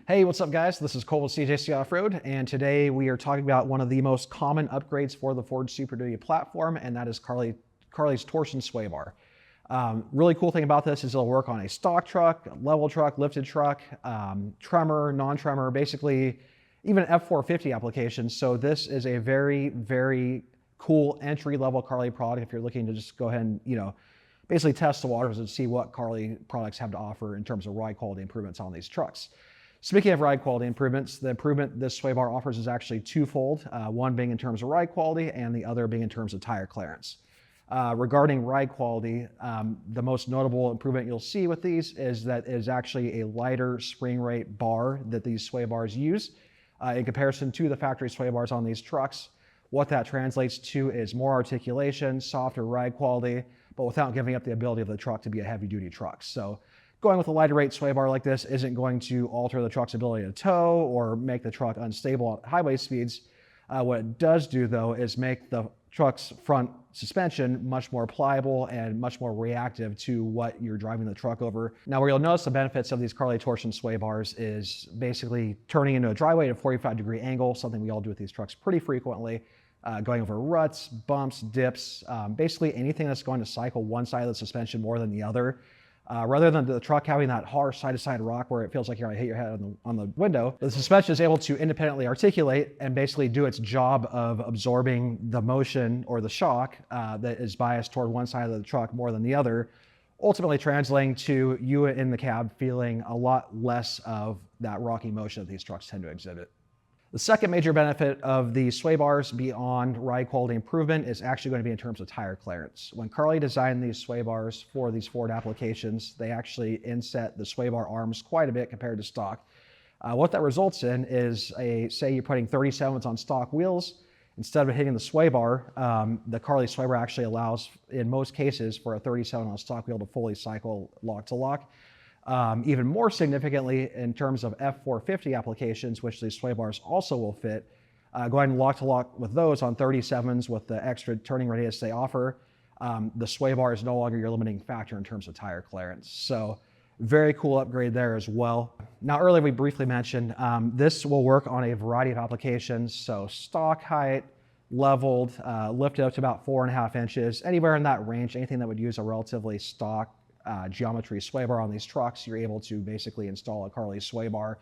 Hey, what's up guys? This is Cole with CJC Off-Road, and today we are talking about one of the most common upgrades for the Ford Super Duty platform, and that is Carli's Torsion sway bar. Really cool thing about this is it'll work on a stock truck, level truck, lifted truck, tremor, non-tremor, basically even F450 applications. So this is a very, very cool entry-level Carli product if you're looking to just go ahead and, basically test the waters and see what Carli products have to offer in terms of ride quality improvements on these trucks. Speaking of ride quality improvements, the improvement this sway bar offers is actually twofold, one being in terms of ride quality and the other being in terms of tire clearance. Regarding ride quality, the most notable improvement you'll see with these is that it is actually a lighter spring rate bar that these sway bars use in comparison to the factory sway bars on these trucks. What that translates to is more articulation, softer ride quality, but without giving up the ability of the truck to be a heavy duty truck. So going with a lighter rate sway bar like this isn't going to alter the truck's ability to tow or make the truck unstable at highway speeds. What it does do though is make the truck's front suspension much more pliable and much more reactive to what you're driving the truck over. Now where you'll notice the benefits of these Carli Torsion sway bars is basically turning into a driveway at a 45-degree angle, something we all do with these trucks pretty frequently. Going over ruts, bumps, dips, basically anything that's going to cycle one side of the suspension more than the other. Rather than the truck having that harsh side-to-side rock where it feels like you're gonna hit your head on the window, the suspension is able to independently articulate and basically do its job of absorbing the motion or the shock that is biased toward one side of the truck more than the other, ultimately translating to you in the cab feeling a lot less of that rocky motion that these trucks tend to exhibit. The second major benefit of the sway bars beyond ride quality improvement is actually going to be in terms of tire clearance. When Carli designed these sway bars for these Ford applications, they actually inset the sway bar arms quite a bit compared to stock. What that results in is, say you're putting 37s on stock wheels, instead of hitting the sway bar, the Carli sway bar actually allows, in most cases, for a 37 on a stock wheel to fully cycle lock to lock. Even more significantly, in terms of F450 applications, which these sway bars also will fit, going lock to lock with those on 37s with the extra turning radius they offer, the sway bar is no longer your limiting factor in terms of tire clearance. So very cool upgrade there as well. Now earlier we briefly mentioned this will work on a variety of applications, so stock height, leveled, lifted up to about 4.5 inches, anywhere in that range, anything that would use a relatively stock geometry sway bar on these trucks, you're able to basically install a Carli sway bar.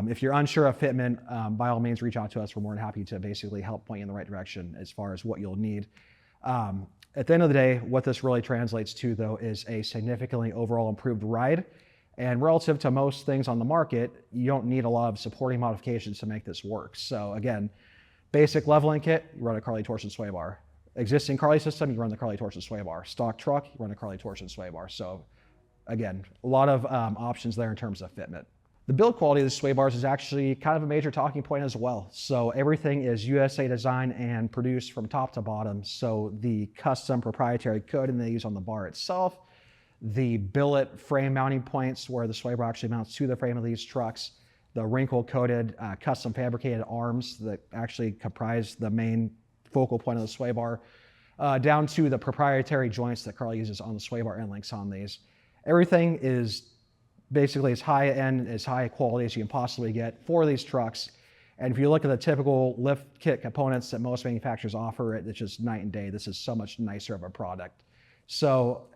If you're unsure of fitment, by all means reach out to us. We're more than happy to basically help point you in the right direction as far as what you'll need. At the end of the day, what this really translates to though is a significantly overall improved ride. And relative to most things on the market, you don't need a lot of supporting modifications to make this work. So again, basic leveling kit, you run a Carli Torsion sway bar. Existing Carli system, you run the Carli Torsion sway bar. Stock truck, you run a Carli Torsion sway bar. So again, a lot of options there in terms of fitment. The build quality of the sway bars is actually kind of a major talking point as well. So everything is USA designed and produced from top to bottom. So the custom proprietary coating they use on the bar itself, the billet frame mounting points where the sway bar actually mounts to the frame of these trucks, the wrinkle coated custom fabricated arms that actually comprise the main focal point of the sway bar, down to the proprietary joints that Carli uses on the sway bar end links on these. Everything is basically as high end, as high quality as you can possibly get for these trucks. And if you look at the typical lift kit components that most manufacturers offer, it's just night and day. This is so much nicer of a product. So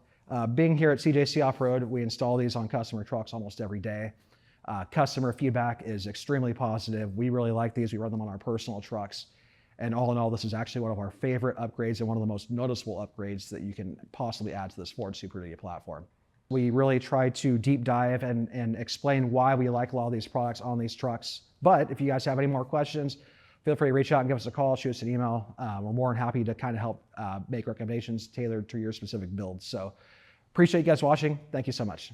being here at CJC Off-Road, we install these on customer trucks almost every day. Customer feedback is extremely positive. We really like these. We run them on our personal trucks. And all in all, this is actually one of our favorite upgrades and one of the most noticeable upgrades that you can possibly add to this Ford Super Duty platform. We really try to deep dive and explain why we like a lot of these products on these trucks. But if you guys have any more questions, feel free to reach out and give us a call, shoot us an email. We're more than happy to kind of help make recommendations tailored to your specific build. So appreciate you guys watching. Thank you so much.